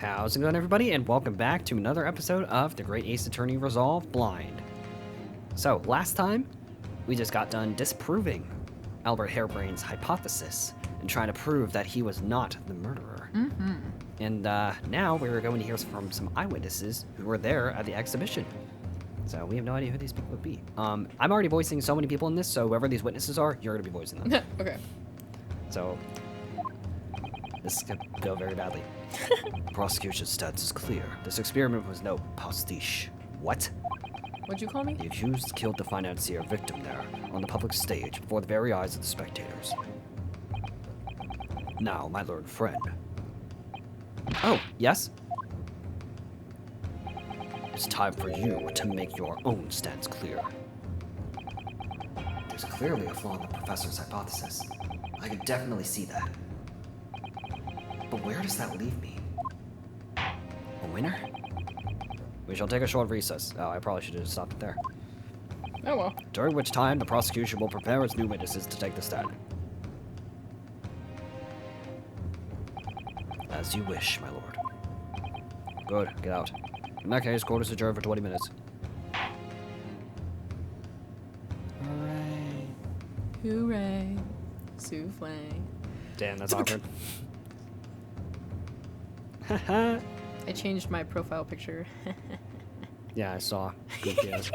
How's it going, everybody, and welcome back to another episode of the Great Ace Attorney Resolve Blind. So, last time, we just got done disproving Albert Harebrain's hypothesis and trying to prove that he was not the murderer. And now we're going to hear from some eyewitnesses who were there at the exhibition. So we have no idea who these people would be. I'm already voicing so many people in this, so whoever these witnesses are, you're going to be voicing them. Okay. So, this could go very badly. The prosecution's stance is clear. This experiment was no pastiche. What? What'd you call me? The accused killed the financier victim there, on the public stage, before the very eyes of the spectators. Now, my learned friend. Oh, yes? It's time for you to make your own stance clear. There's clearly a flaw in the professor's hypothesis. I can definitely see that. But where does that leave me? A winner? We shall take a short recess. Oh, I probably should have stopped it there. Oh well. During which time, the prosecution will prepare its new witnesses to take the stand. As you wish, my lord. Good, get out. In that case, court is adjourned for 20 minutes. Hooray. Hooray. Souffle. Damn, that's awkward. I changed my profile picture. Yeah, I saw. Goofy ass.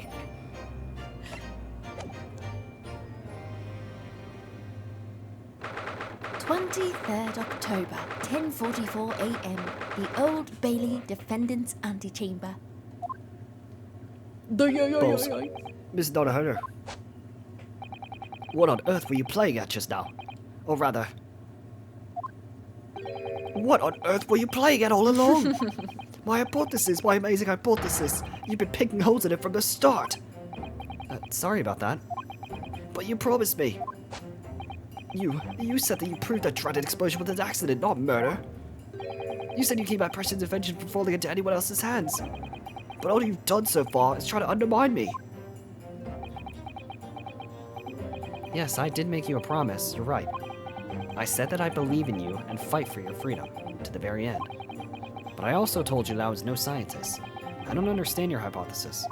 October, 10:44 a.m. The Old Bailey Defendant's Antechamber. Balls. Miss Naruhodo. What on earth were you playing at just now? Or rather... What on earth were you playing at all along? My hypothesis, my amazing hypothesis. You've been picking holes in it from the start. Sorry about that. But you promised me. You said that you proved that dreaded explosion was an accident, not murder. You said you keep my precious invention from falling into anyone else's hands. But all you've done so far is try to undermine me. Yes, I did make you a promise, you're right. I said that I believe in you and fight for your freedom, to the very end. But I also told you that I was no scientist. I don't understand your hypothesis.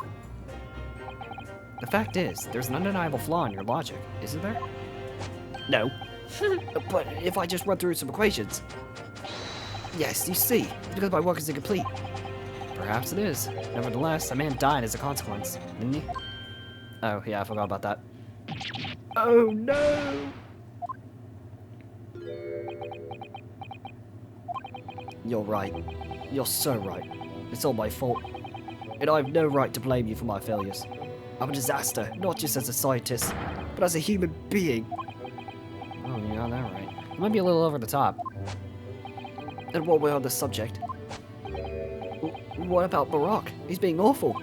The fact is, there's an undeniable flaw in your logic, isn't there? No. But if I just run through some equations... Yes, you see, it's because my work is incomplete. Perhaps it is. Nevertheless, a man died as a consequence, didn't he? Oh, yeah, I forgot about that. Oh, no! You're right. You're so right. It's all my fault. And I have no right to blame you for my failures. I'm a disaster, not just as a scientist, but as a human being. Oh, you got that right. It might be a little over the top. And while we're on the subject, what about Barack? He's being awful.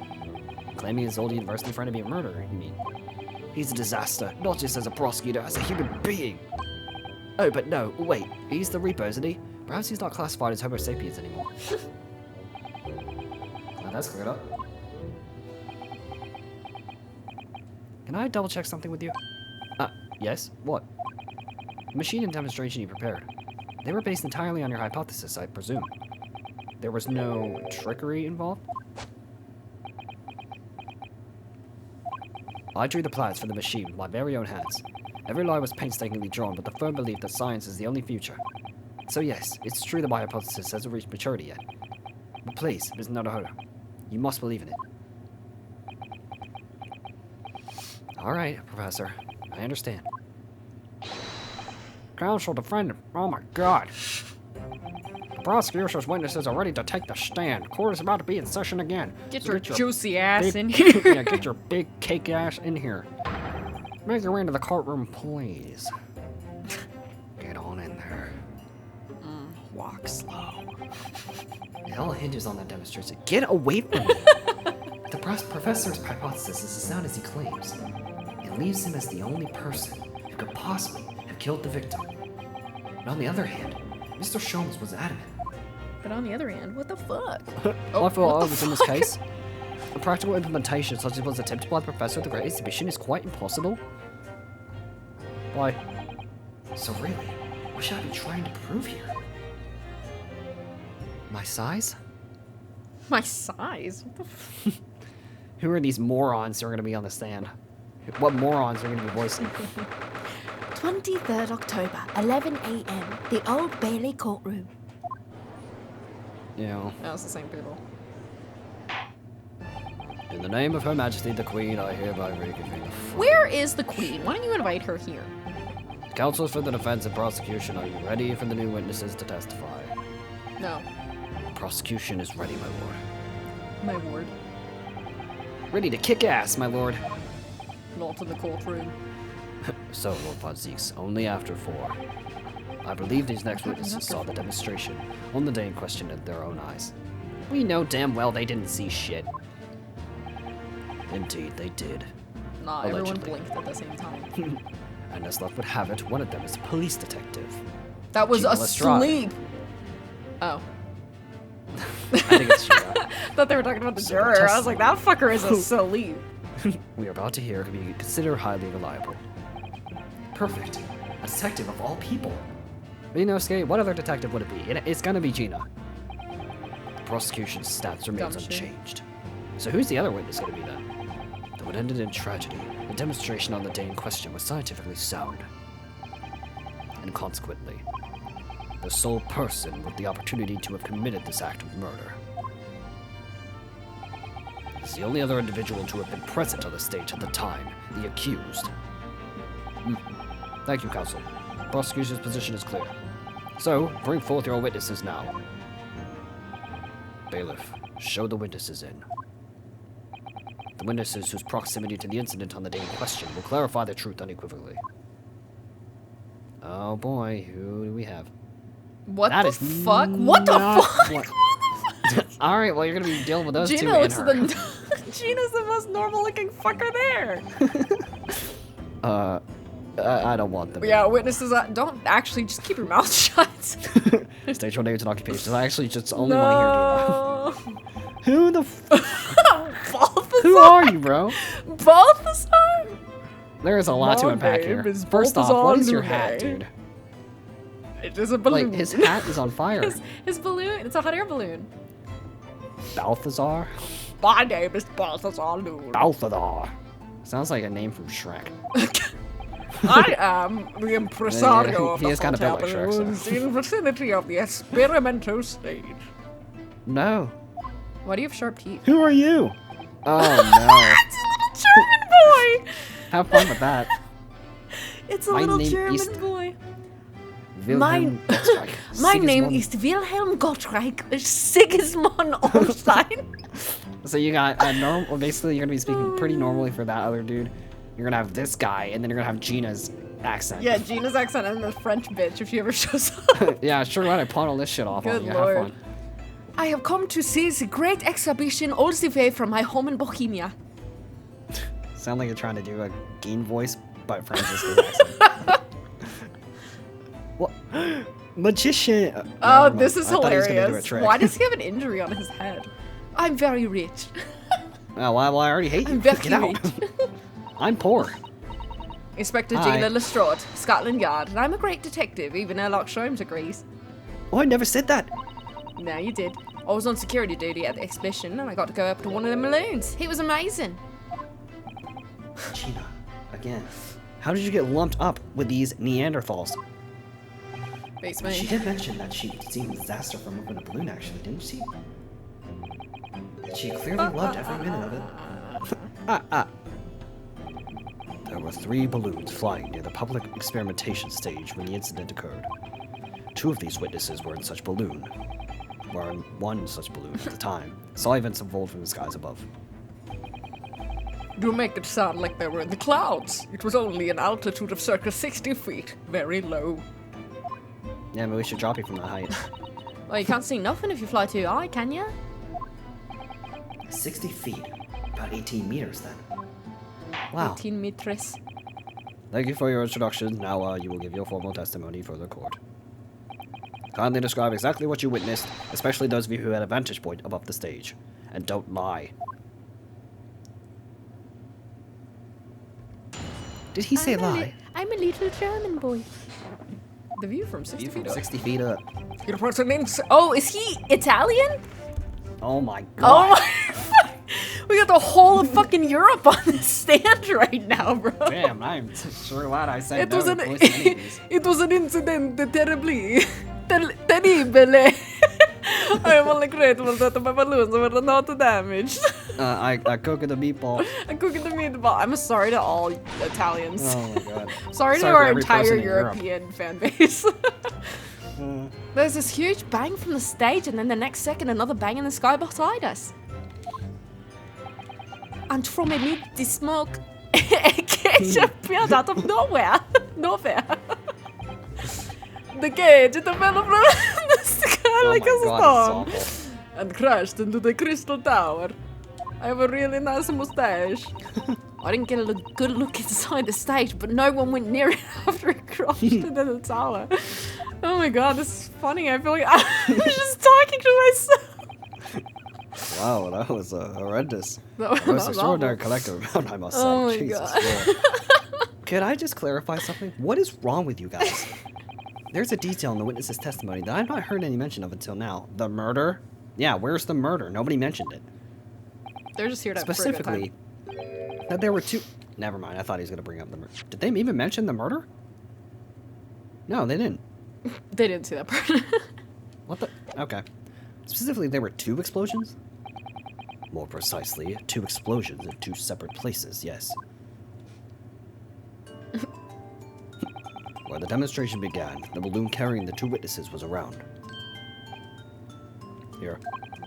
Claiming his old university friend to be a murderer, you mean? He's a disaster, not just as a prosecutor, as a human being. Oh, but no, wait, he's the Reaper, isn't he? Perhaps he's not classified as Homo sapiens anymore. Glad that's cleared up. Can I double check something with you? Yes? What? The machine and demonstration you prepared. They were based entirely on your hypothesis, I presume. There was no trickery involved? I drew the plans for the machine with my very own hands. Every line was painstakingly drawn, but the firm belief that science is the only future. So yes, it's true that my hypothesis hasn't reached maturity yet. But please, Ms. Naruhodo, you must believe in it. Alright, Professor. I understand. Counsel defendant. Oh my god. The prosecution's witnesses are ready to take the stand. Court is about to be in session again. Get So your juicy ass in here. Yeah, get your big cake ass in here. Make your way into the courtroom, please. Get on in there. Walk slow. It all hinges on that demonstration. Get away from me! The professor's hypothesis is as sound as he claims. It leaves him as the only person who could possibly have killed the victim. But on the other hand, Mr. Sholmes was adamant. But on the other hand, what the fuck? I thought I was in this case. A practical implementation such as was attempted by the professor at the Great Exhibition is quite impossible. Why? So really, what should I be trying to prove here? My size? My size? What the Who are these morons who are going to be on the stand? What morons are going to be voicing? 23rd October, 11 a.m. The Old Bailey courtroom. You know, That was the same people. in the name of Her Majesty the Queen, I hereby reconvene the Where is the queen? Why don't you invite her here? Counsel for the defense and prosecution, are you ready for the new witnesses to testify? No. Prosecution is ready, my lord. My ward. Ready to kick ass, my lord. Not in the courtroom. So, Lord Podzeeks, only after 4. I believe these next witnesses saw the demonstration on the day in question with their own eyes. We know damn well they didn't see shit. Indeed, they did. Nah, everyone Allegedly. blinked at the same time. And as luck would have it, one of them is a police detective. That was Gina Lestrade. asleep! Oh. I think it's Shira. Thought they were talking about the So juror. I was like, that fucker is asleep. We are about to hear can be considered highly reliable. Perfect. A detective of all people. Ryunosuke, what other detective would it be? It's gonna be Gina. The prosecution's stats remains Dumb shit. unchanged. So who's the other witness gonna be then? Though it ended in tragedy, the demonstration on the day in question was scientifically sound. And consequently, the sole person with the opportunity to have committed this act of murder is the only other individual to have been present on the stage at the time, the accused. Thank you, counsel. Prosecution's position is clear. So, bring forth your witnesses now. Bailiff, show the witnesses in. The witnesses whose proximity to the incident on the day in question will clarify the truth unequivocally. Oh boy, who do we have? What That the is fuck? What the not fuck? what- What the fuck? Alright, well, you're gonna be dealing with those two Gina and looks her. Gina's the most normal looking fucker there. I don't want them. Yeah, witnesses, don't actually just keep your mouth shut. Stage 1 names and occupations. I actually just only want to hear Gina. Who the Balthazar? Who are you, bro? Balthazar? There is a lot to My unpack name here. is First off, what is your Balthazar hat, Lune. dude? It is a balloon. Like, his hat is on fire. his balloon, it's a hot air balloon. Balthazar? My name is Balthazar Lune. Balthazar. Sounds like a name from Shrek. I am the impresario of He the is kinda hot built air like Shrek, so. balloons in vicinity of the experimento stage. No. Why do you have sharp teeth? Who are you? Oh, It's a little German boy! no. Have fun with that. It's a My little name German is- boy. Wilhelm Gottschalk. My name Sigismund. is Wilhelm Gottschalk Sigismund Ornstein. So you got a normal. Basically, you're gonna be speaking pretty normally for that other dude. You're gonna have this guy, and then you're gonna have Gina's accent. Yeah, Gina's accent and the French bitch if she ever shows up. Yeah, sure. Why don't I pawn all this shit off Good on you? lord. Have fun. I have come to see the great exhibition all the way from my home in Bohemia. Sound like you're trying to do a Game voice, but Francisco's accent. What? Magician. Oh, Never mind. this is I thought he was gonna do a hilarious. trick. Why does he have an injury on his head? I'm very rich. Oh, well, I already hate you. I'm very Get out. rich. I'm poor. Inspector Hi. Gina Lestrade, Scotland Yard, and I'm a great detective, even Sherlock Holmes agrees. Oh, I never said that. No, you did. I was on security duty at the exhibition, and I got to go up to one of the balloons. It was amazing. Gina, again. How did you get lumped up with these Neanderthals? Beats She me. did mention that she'd seen disaster from moving a balloon, actually, didn't she? She clearly loved every minute of it. There were 3 balloons flying near the public experimentation stage when the incident occurred. 2 of these witnesses were in such balloon, were in one such balloon at the time, saw events unfold from the skies above. You make it sound like they were in the clouds. It was only an altitude of circa 60 feet, very low. Yeah, maybe we should drop you from that height. Well, you can't see nothing if you fly too high, can you? 60 feet. About 18 meters then. Wow. 18 meters. Thank you for your introduction. Now you will give your formal testimony for the court. Kindly describe exactly what you witnessed, especially those of you who had a vantage point above the stage. And don't lie. Did he say lie? I'm a little German boy. The view from 60 View from feet up. 60 feet up. It was an Oh, is he Italian? Oh my Oh god. my We got the whole of fucking Europe on this stand right now, bro. Damn, I'm sure glad I said It no was to an voicing any of these. it was an incident terribly terrible. I am only grateful that my balloons were not damaged. I cooked the meatball. I'm cooking the meatball. I'm sorry to all Italians. Oh my god. Sorry to for our every entire person in Europe. European fan base. There's this huge bang from the stage, and then the next second, another bang in the sky beside us. And from amid the smoke, a cage appeared out of nowhere. Nowhere. The cage it fell from the sky Oh like my a god, this is stone awful. and crashed into the crystal tower. I have a really nice mustache. I didn't get a good look inside the stage, but no one went near it after it crashed into the tower. Oh my god, this is funny. I feel like I'm just talking to myself. Wow, that was horrendous. That was Most extraordinary awful. collective amount, I must say. Oh my Jesus God. Lord. Could I just clarify something? What is wrong with you guys? There's a detail in the witness's testimony that I've not heard any mention of until now. The murder? Yeah, where's the murder? Nobody mentioned it. They're just here to have a pretty good time. Specifically, that there were two... Never mind, I thought he was going to bring up the murder. Did they even mention the murder? No, they didn't. They didn't see that part. What the... Okay. Specifically, there were two explosions? More precisely, two explosions in two separate places, yes. Where the demonstration began, the balloon carrying the two witnesses was around. Here.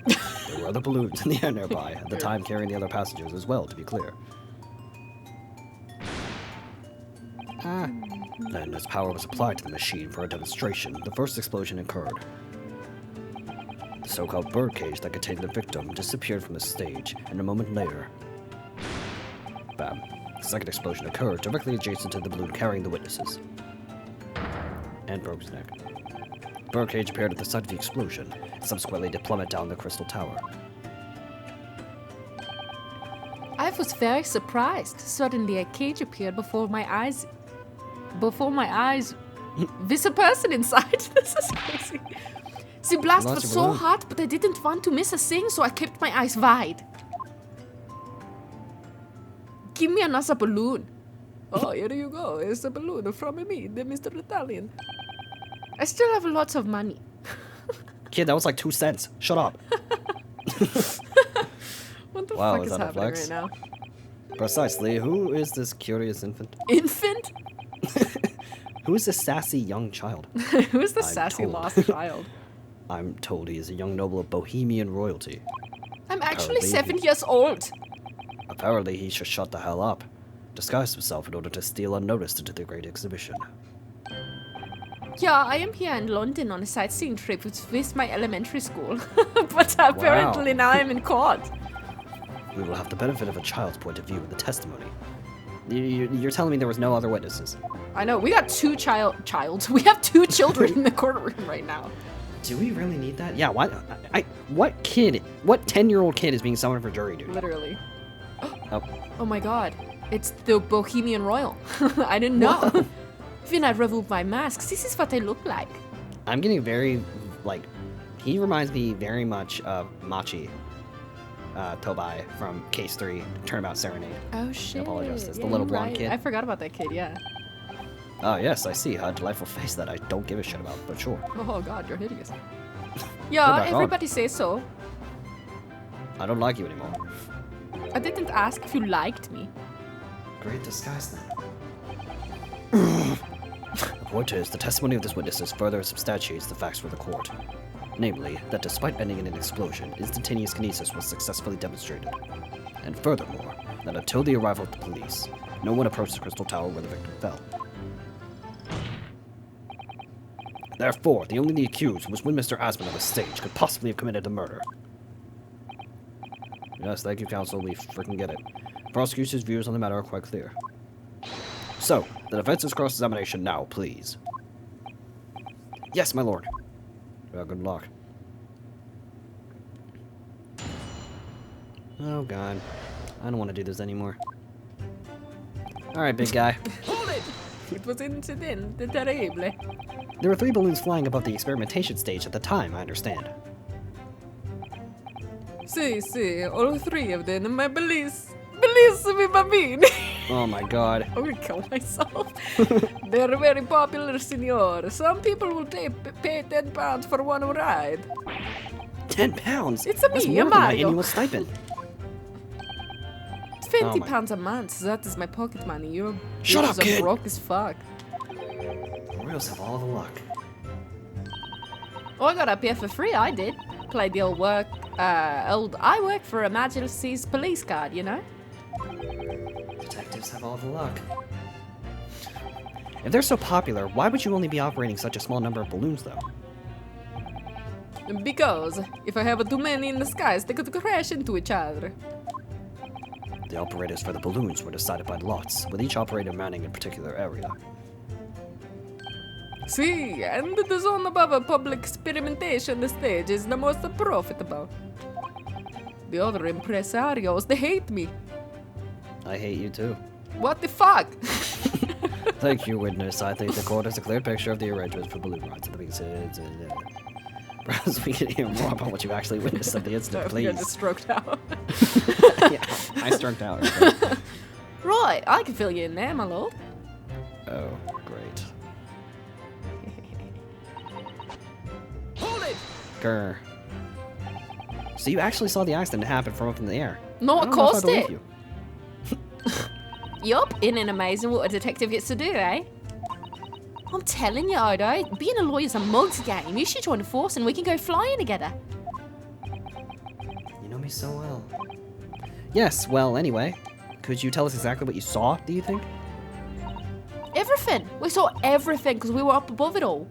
There were other balloons in the air nearby, at the time carrying the other passengers as well, to be clear. Then, as power was applied to the machine for a demonstration, the first explosion occurred. The so-called birdcage that contained the victim disappeared from the stage, and a moment later... Bam. The second explosion occurred directly adjacent to the balloon carrying the witnesses. And broke his neck. The birdcage appeared at the site of the explosion, and subsequently did plummet down the crystal tower. I was very surprised. Suddenly a cage appeared before my eyes. With a person inside. This is crazy. The blast Lots was of so balloon. hot, but I didn't want to miss a thing, so I kept my eyes wide. Give me another balloon. Oh, here you go. It's a balloon from me, the Mr. Italian. I still have lots of money. Kid, that was like 2 cents. Shut up. What the Wow, fuck is is that a happening flex? right now? Precisely. Who is this curious infant? Infant? Who is this sassy young child? Who's the I'm sassy told. lost child? I'm told he is a young noble of Bohemian royalty. I'm actually Apparently. 7 years old. Apparently, he should shut the hell up. Disguised himself in order to steal unnoticed into the Great Exhibition. Yeah, I am here in London on a sightseeing trip with my elementary school. But apparently now I'm in court. We will have the benefit of a child's point of view in the testimony. You're telling me there was no other witnesses? I know, we got two childs. We have two children in the courtroom right now. Do we really need that? Yeah, what 10-year-old kid is being summoned for jury duty? Literally. Oh, Oh my god. It's the Bohemian Royal. I didn't know. When I remove my masks, this is what I look like. I'm getting very, he reminds me very much of Machi Tobai from Case 3, Turnabout Serenade. Oh shit. apologize, it's the Yeah, little you're blonde right. kid. I forgot about that kid, yeah. Oh, yes, I see. A delightful face that I don't give a shit about, but sure. Oh god, you're hideous. Put Yeah, back on. everybody says so. I don't like you anymore. I didn't ask if you liked me. Great disguise, then. The point is, the testimony of this witnesses further substantiates the facts for the court. Namely, that despite ending in an explosion, instantaneous kinesis was successfully demonstrated. And furthermore, that until the arrival of the police, no one approached the crystal tower where the victim fell. Therefore, the only accused was when Mr. Asman on the stage could possibly have committed the murder. Yes, thank you, counsel. We freaking get it. Prosecution's views on the matter are quite clear. So, the defense's cross-examination now, please. Yes, my lord. Well, good luck. Oh, God. I don't want to do this anymore. Alright, big guy. Hold it! It was incident terrible. There were 3 balloons flying above the experimentation stage at the time, I understand. See, all 3 of them, my bellissimi bambini. Oh my god. I'm gonna kill myself. They're very popular, senor. Some people will pay £10 for one ride. £10? It's a That's me, more a than my Mario. annual stipend. It's £20 Oh my- a month. That is my pocket money. You're Shut up, kid. broke as fuck. Royals have all the luck. Oh, I got up here for free, I did. Played the old I work for Her Majesty's police guard, you know? Detectives have all the luck. If they're so popular, why would you only be operating such a small number of balloons, though? Because if I have too many in the skies, they could crash into each other. The operators for the balloons were decided by lots, with each operator manning a particular area. See, and the zone above a public experimentation the stage is the most profitable. The other impresarios, they hate me. I hate you too. What the fuck? Thank you, witness. I think the court has a clear picture of the arrangements for balloon rides. Perhaps we can hear more about what you actually witnessed of the incident, I please. just stroked out. Yeah, I struck out. Right, I can fill you in there, my lord. Oh, great. Hold it! Grr. So you actually saw the accident happen from up in the air? No, I of don't know if I course believe it. you. Yup, isn't it amazing what a detective gets to do, eh? I'm telling you, Odo, being a lawyer's a mug's game. You should join the force and we can go flying together. You know me so well. Yes, well, anyway. Could you tell us exactly what you saw, do you think? Everything. We saw everything because we were up above it all.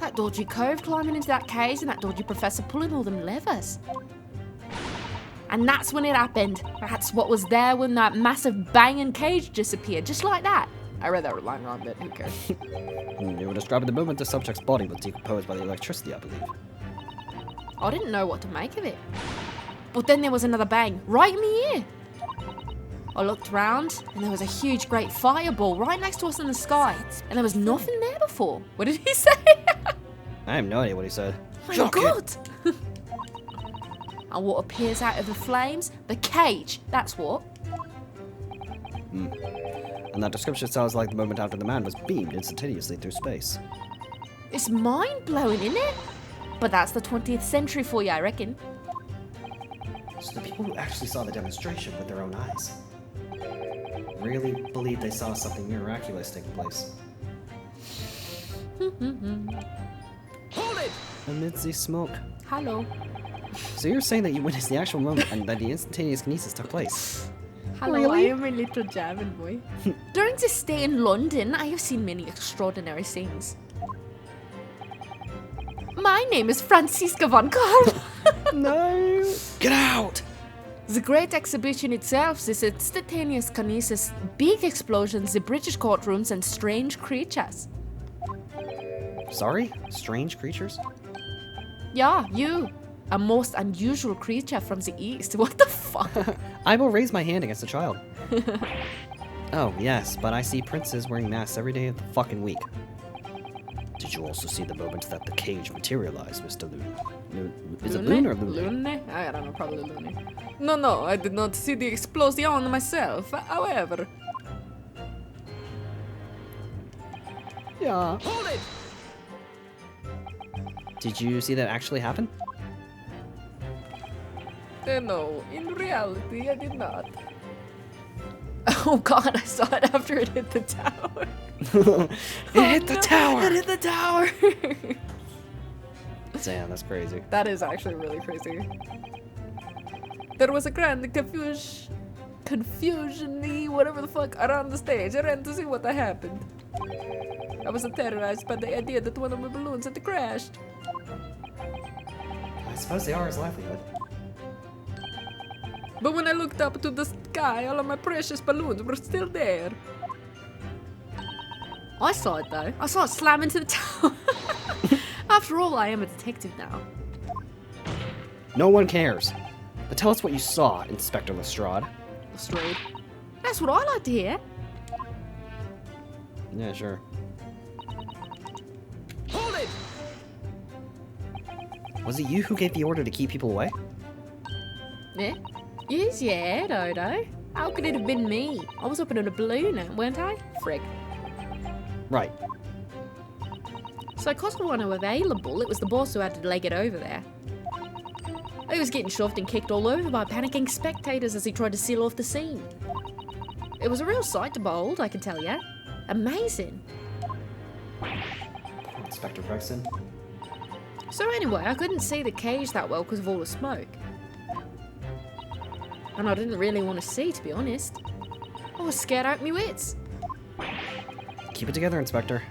That dodgy cove climbing into that cage and that dodgy professor pulling all them levers. And that's when it happened. That's what was there when that massive banging cage disappeared, just like that. I read that line wrong, but who cares? You were describing the moment the subject's body was decomposed by the electricity, I believe. I didn't know what to make of it. But then there was another bang, right in the ear. I looked round, and there was a huge, great fireball right next to us in the sky. And there was nothing there before. What did he say? I have no idea what he said. My Shut up, kid. God! And what appears out of the flames? The cage, that's what. And that description sounds like the moment after the man was beamed instantaneously through space. It's mind-blowing, isn't it? But that's the 20th century for you, I reckon. So the people who actually saw the demonstration with their own eyes really believed they saw something miraculous taking place. Hold it! Amidst the smoke. Hello. So you're saying that you witnessed the actual moment and that the instantaneous kinesis took place? Hello, Really? I am a little German boy. During this stay in London, I have seen many extraordinary scenes. My name is Franziska von Karl. No! Get out! The great exhibition itself is instantaneous kinesis, big explosions, the British courtrooms, and strange creatures. Sorry? Strange creatures? Yeah, you. A most unusual creature from the east. What the fuck? I will raise my hand against a child. Oh, yes, but I see princes wearing masks every day of the fucking week. Did you also see the moment that the cage materialized, Mr. Loon? Is it Loon or Loon? Lune? I don't know, probably Lune. No, I did not see the explosion myself. However, Yeah. hold it! Did you see that actually happen? No, in reality, I did not. Oh god, I saw it after it hit the tower. It hit the tower! It hit the tower. Damn, that's crazy. That is actually really crazy. There was a grand confusion-y, whatever the fuck, around the stage. I ran to see what had happened. I was terrorized by the idea that one of my balloons had crashed. I suppose they are his livelihood. But when I looked up to the sky, all of my precious balloons were still there. I saw it though. I saw it slam into the tower. After all, I am a detective now. No one cares. But tell us what you saw, Inspector Lestrade. Straight. That's what I like to hear. Yeah, sure. Was it you who gave the order to keep people away? Yeah? Use your head, Odo. How could it have been me? I was up in a balloon, weren't I? Frig. Right. So cause we weren't available, it was the boss who had to leg it over there. He was getting shoved and kicked all over by panicking spectators as he tried to seal off the scene. It was a real sight to behold, I can tell ya. Amazing. Inspector Gregson. So anyway, I couldn't see the cage that well because of all the smoke. And I didn't really want to see, to be honest. I was scared out of my wits. Keep it together, Inspector.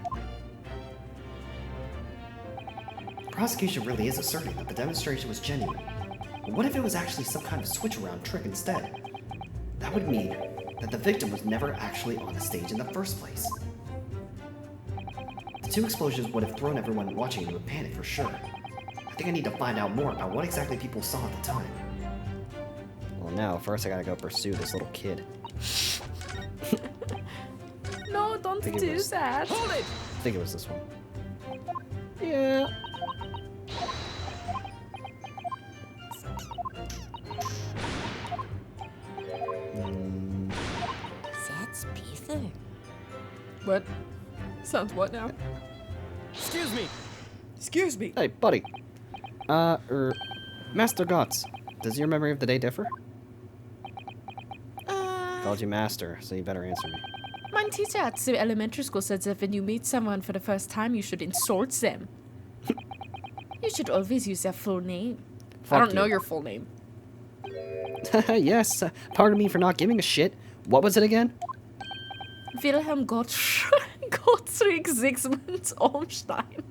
The prosecution really is asserting that the demonstration was genuine. But what if it was actually some kind of switch-around trick instead? That would mean that the victim was never actually on the stage in the first place. The two explosions would have thrown everyone watching into a panic for sure. I think I need to find out more about what exactly people saw at the time. Well, now, first I gotta go pursue this little kid. No, don't do that. Hold it! I think it was this one. Yeah. That's Peter. What? Sounds what now? Excuse me. Excuse me. Hey, buddy. Master Gotts, does your memory of the day differ? Called you Master, so you better answer me. My teacher at the elementary school said that when you meet someone for the first time, you should insult them. You should always use their full name. Fuck I don't know you. your full name. Yes, pardon me for not giving a shit. What was it again? Wilhelm Gottfried Sigismund Olmstein.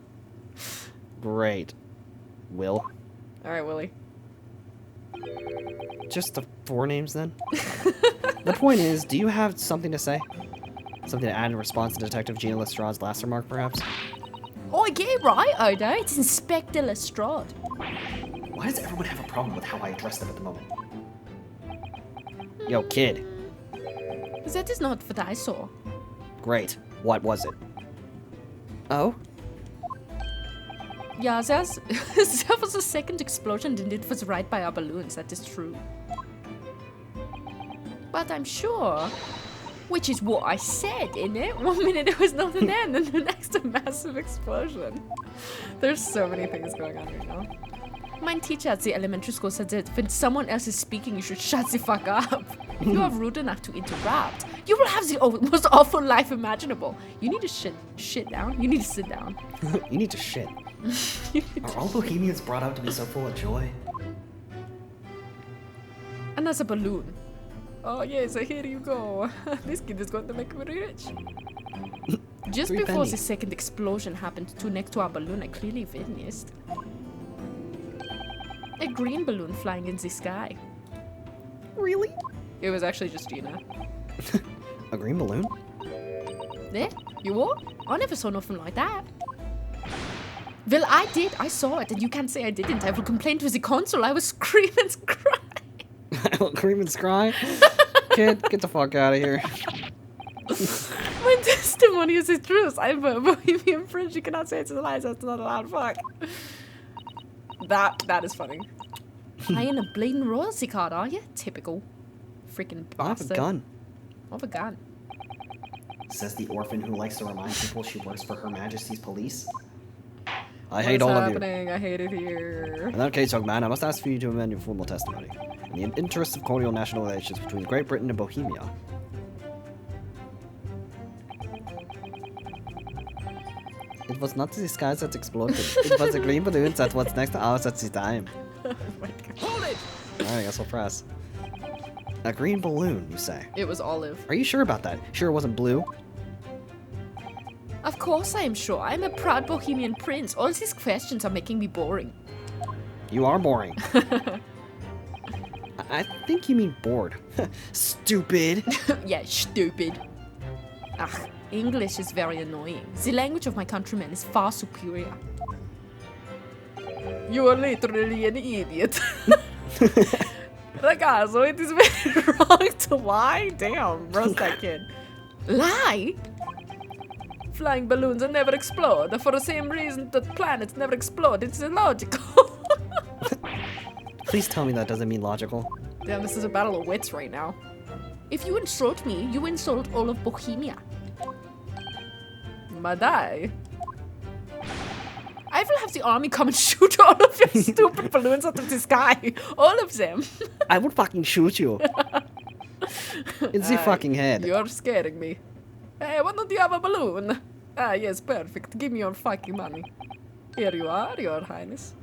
Great. Will? Alright, Willie. Just the 4 names then? The point is, do you have something to say? Something to add in response to Detective Gina Lestrade's last remark, perhaps? Oh, yeah, right, Odo. It's Inspector Lestrade. Why does everyone have a problem with how I address them at the moment? Yo, kid. That is not what I saw. Great. What was it? Oh? Yeah, there was a second explosion and it was right by our balloons, that is true. But I'm sure, which is what I said, innit? 1 minute there was nothing there and then the next a massive explosion. There's so many things going on right now. My teacher at the elementary school said that when someone else is speaking, you should shut the fuck up. If you are rude enough to interrupt, you will have the most awful life imaginable. You need to shit down. You need to sit down. You need to shit. Are all Bohemians brought out to be so full of joy? And that's a balloon. Oh yes, here you go. This kid is going to make me rich. Just 3 before pennies. the second explosion happened, next to our balloon, I clearly witnessed a green balloon flying in the sky. Really? It was actually just Gina. A green balloon? There? You what? I never saw nothing like that. Well, I did. I saw it, and you can't say I didn't. I will complain to the consul. I was screaming and crying. Cream and scry? Kid, get the fuck out of here. My testimony is the truth. I'm a Bohemian prince. You cannot say it's a lie. That's not allowed. Fuck. That is funny. I ain't a bleeding royalty card, are you? Typical. Freaking I have bastard. a gun. I have a gun. Says the orphan who likes to remind people she works for Her Majesty's police. I What hate is all of you. happening? I hate it here. In that case, young man, I must ask for you to amend your formal testimony. In the interest of cordial national relations between Great Britain and Bohemia. It was not the skies that exploded. It was the green balloon that was next to ours at the time. Oh my God. Hold it! Alright, I guess I'll press. A green balloon, you say? It was olive. Are you sure about that? Sure it wasn't blue? Of course I am sure. I'm a proud Bohemian prince. All these questions are making me boring. You are boring. I think you mean bored. Stupid. Yeah, stupid. Ugh, English is very annoying. The language of my countrymen is far superior. You are literally an idiot. Ragazzo, it is very wrong to lie. Damn, roast that kid. Lie? Flying balloons never explode for the same reason that planets never explode. It's illogical. Please tell me that doesn't mean logical. Damn, this is a battle of wits right now. If you insult me, you insult all of Bohemia. Madai. I will have the army come and shoot all of your stupid balloons out of the sky. All of them. I would fucking shoot you. In the fucking head. You're scaring me. Hey, why don't you have a balloon? Ah, yes, perfect. Give me your fucking money. Here you are, your highness.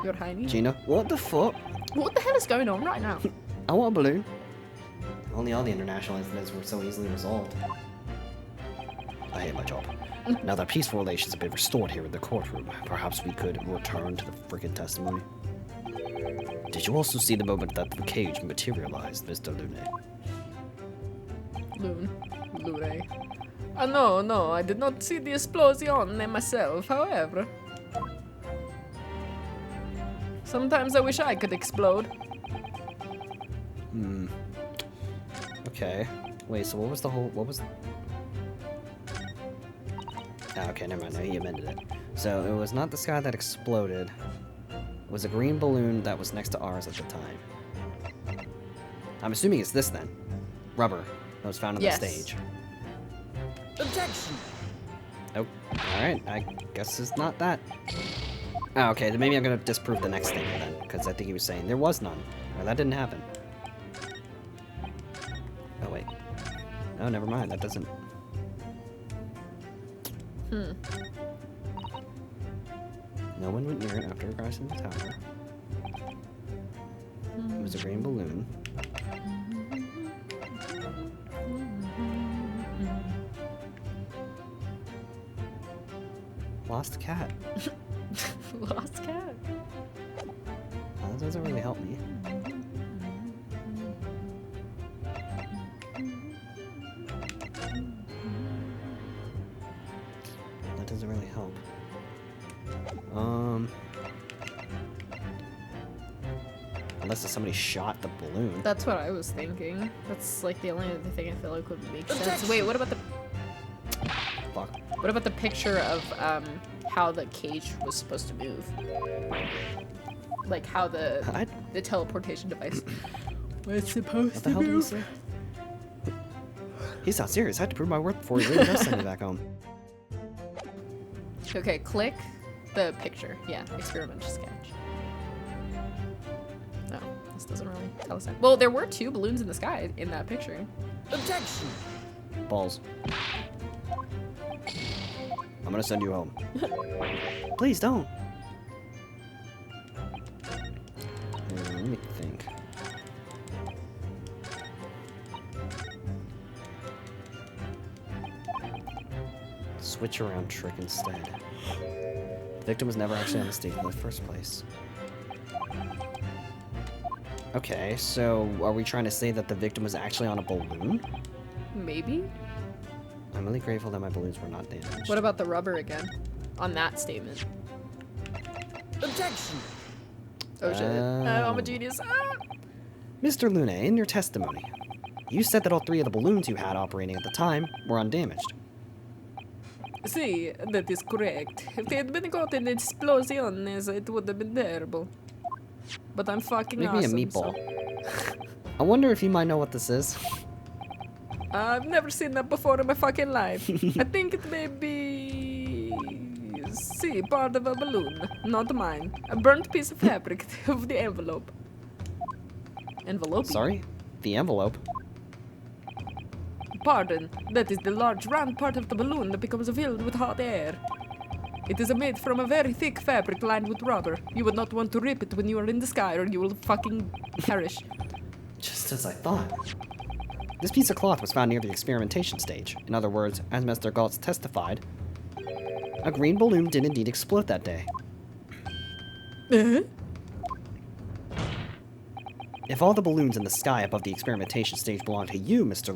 Your highness. Gina, what the fuck? What the hell is going on right now? I want a balloon. Only all the international incidents were so easily resolved. I hate my job. Now that peaceful relations have been restored here in the courtroom, perhaps we could return to the frickin' testimony. Did you also see the moment that the cage materialized, Mr. Lune? Lune. No, I did not see the explosion myself, however. Sometimes I wish I could explode. Okay. Wait, so what was the whole... Ah, okay, never mind. No, he amended it. So it was not the sky that exploded. It was a green balloon that was next to ours at the time. I'm assuming it's this then. Rubber that was found on the stage. Objection! Oh, alright. I guess it's not that. Oh, okay, then maybe I'm gonna disprove the next thing then, because I think he was saying there was none. Or that didn't happen. Oh, wait. Oh, never mind. That doesn't... No one went near it after it crashed in the tower. It was a green balloon. Lost cat. Lost cat. Well, that doesn't really help me. That doesn't really help. Unless somebody shot the balloon. That's what I was thinking. That's like the only other thing I feel like would make sense. Wait, what about the... Fuck. What about the picture of how the cage was supposed to move? Like how the teleportation device was supposed What the to hell did he move. say? He's not serious. I had to prove my worth before he really does send me back home. Okay, click the picture. Yeah, experimental sketch. No, this doesn't really tell us that. Well, there were 2 balloons in the sky in that picture. Objection! Balls. I'm gonna send you home. Please don't. Let me think. Switch around trick instead. The victim was never actually on the stage in the first place. Okay, so are we trying to say that the victim was actually on a balloon? Maybe? I'm really grateful that my balloons were not damaged. What about the rubber again? On that statement. Objection! Oh shit. I'm a genius. Ah! Mr. Lune, in your testimony, you said that all 3 of the balloons you had operating at the time were undamaged. See, that is correct. If they had been caught in explosions, it would have been terrible. But I'm fucking Maybe awesome. a meatball. I wonder if you might know what this is. I've never seen that before in my fucking life. I think it may be... See, part of a balloon. Not mine. A burnt piece of fabric of the envelope. Envelope. Sorry? The envelope? Pardon. That is the large round part of the balloon that becomes filled with hot air. It is made from a very thick fabric lined with rubber. You would not want to rip it when you are in the sky or you will fucking perish. Just as I thought. This piece of cloth was found near the experimentation stage. In other words, as Mr. Galtz testified, a green balloon did indeed explode that day. If all the balloons in the sky above the experimentation stage belong to you, Mr.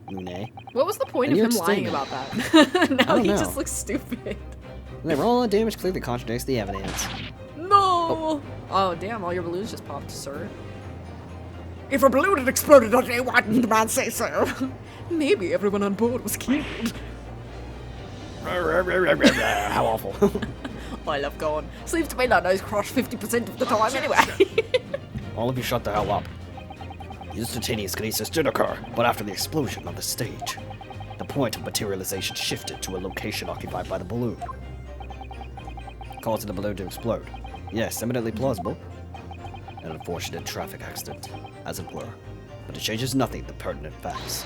Lune, What was the point And of him your lying statement. about that? Now don't he know. just looks stupid. they were all undamaged clearly contradicts the evidence. No! Oh damn, all your balloons just popped, sir. If a balloon had exploded on day, why didn't the man say so? Maybe everyone on board was killed. How awful. I love going. Sleeps to me, that nose crossed 50% of the time anyway. All of you shut the hell up. The instantaneous crisis did occur, but after the explosion on the stage, the point of materialization shifted to a location occupied by the balloon, causing the balloon to explode. Yes, eminently plausible. An unfortunate traffic accident, as it were, but it changes nothing the pertinent facts.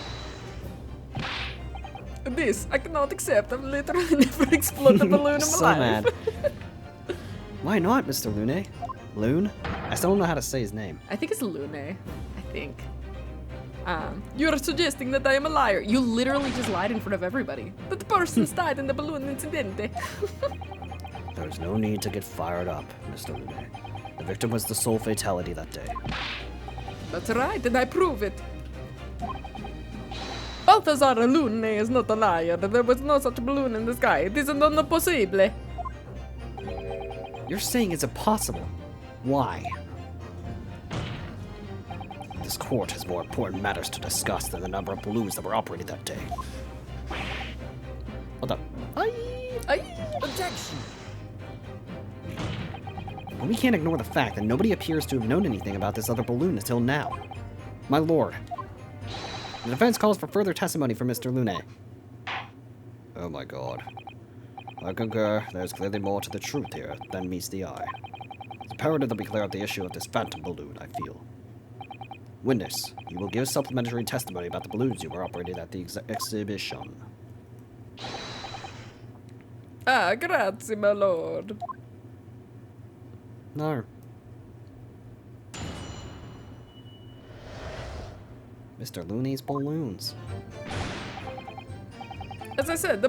This I cannot accept. I've literally never exploded a balloon in my So life. mad. Why not, Mr. Lune? Loon? I still don't know how to say his name. I think it's Lune. I think. You're suggesting that I am a liar. You literally just lied in front of everybody. That the persons died in the balloon incident. There's no need to get fired up, Mr. Lune. The victim was the sole fatality that day. That's right, and I prove it. Balthazar Lune is not a liar. There was no such balloon in the sky. It is non possible. You're saying it's impossible. Why? This court has more important matters to discuss than the number of balloons that were operated that day. Hold up. Objection. But we can't ignore the fact that nobody appears to have known anything about this other balloon until now. My lord. The defense calls for further testimony from Mr. Lune. Oh my god. I concur, there's clearly more to the truth here than meets the eye. It's imperative that we clear up the issue of this phantom balloon, I feel. Witness, you will give supplementary testimony about the balloons you were operating at the exhibition. Grazie, my lord. No. Mr. Looney's balloons. As I said,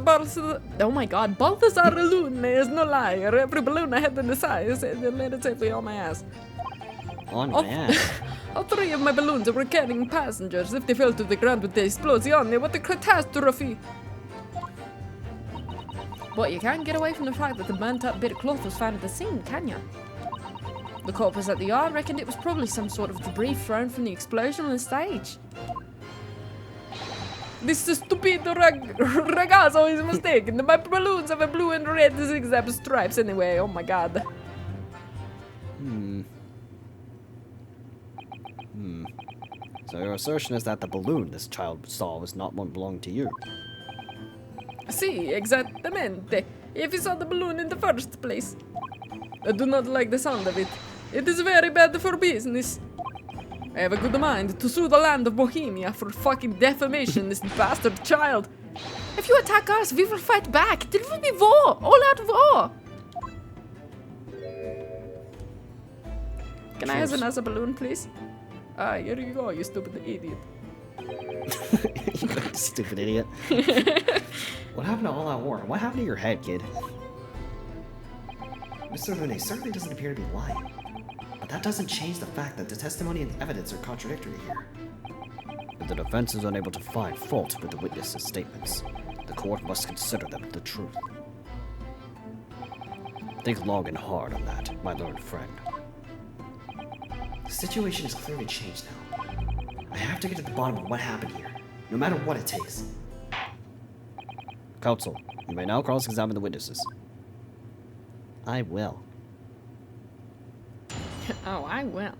oh my god, Balthazar Lune is no liar. Every balloon I had in the sky landed safely on my ass. On Oh. my ass. All three of my balloons were carrying passengers. If they fell to the ground with the explosion, what a catastrophe! But you can't get away from the fact that the burnt up bit of cloth was found at the scene, can you? The corpus at the yard reckoned it was probably some sort of debris thrown from the explosion on the stage. This stupid ragazzo is mistaken. My balloons have a blue and red zigzag stripes anyway. Oh my god. So your assertion is that the balloon this child saw was not one belonging to you. Si, exactamente. If you saw the balloon in the first place. I do not like the sound of it. It is very bad for business. I have a good mind to sue the land of Bohemia for fucking defamation, this bastard child. If you attack us, we will fight back. It will be war, all out war. Can I have another balloon, please? Ah, here you go, you stupid idiot. You stupid idiot. What happened to all that war? What happened to your head, kid? Mr. Lune certainly doesn't appear to be lying. But that doesn't change the fact that the testimony and evidence are contradictory here. If the defense is unable to find fault with the witness's statements, the court must consider them the truth. Think long and hard on that, my learned friend. The situation has clearly changed now. I have to get to the bottom of what happened here, no matter what it takes. Counsel, you may now cross-examine the witnesses. I will. Oh, I will.